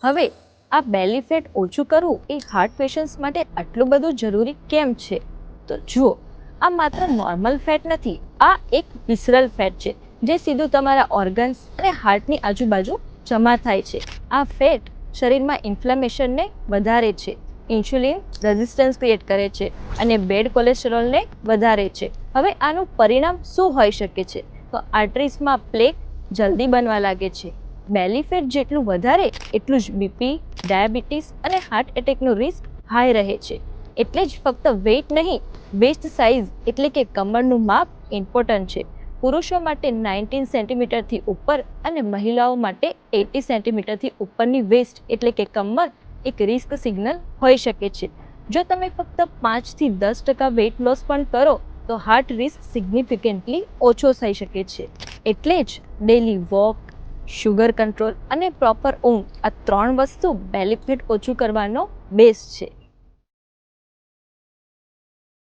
હવે આ બેલી ફેટ ઓછું કરવું એ હાર્ટ પેશન્ટ્સ માટે આટલું બધું જરૂરી કેમ છે? તો જુઓ, આ માત્ર નોર્મલ ફેટ નથી, આ એક વિસરલ ફેટ છે જે સીધું તમારા ઓર્ગન્સ અને હાર્ટની આજુબાજુ જમા થાય છે. આ ફેટ શરીરમાં ઇન્ફ્લેમેશનને વધારે છે, ઇન્સ્યુલિન રેઝિસ્ટન્સ ક્રિએટ કરે છે અને બેડ કોલેસ્ટેરોલને વધારે છે. હવે આનું પરિણામ શું હોઈ શકે છે? તો આર્ટરીઝમાં પ્લેક જલ્દી બનવા લાગે છે. બેલી ફેટ જેટલું વધારે એટલું જ બીપી, ડાયાબિટીસ અને હાર્ટ એટેકનું રિસ્ક હાઈ રહે છે. એટલે જ ફક્ત વેઇટ નહીં, વેસ્ટ સાઇઝ એટલે કે કમરનું માપ ઇમ્પોર્ટન્ટ છે. પુરુષો માટે 19 સેન્ટીમીટરથી ઉપર અને મહિલાઓ માટે 80 સેન્ટીમીટરથી ઉપરની વેસ્ટ એટલે કે કમર એક રિસ્ક સિગ્નલ હોઈ શકે છે. જો તમે ફક્ત 5થી 10% વેઇટ લોસ પણ કરો તો હાર્ટ રિસ્ક સિગ્નિફિકન્ટલી ઓછો થઈ શકે છે. એટલે જ ડેલી વોક, શુગર કંટ્રોલ અને પ્રોપર ઊંઘ, આ 3 વસ્તુ બેલી ફેટ ઓછું કરવાનો બેઝ છે.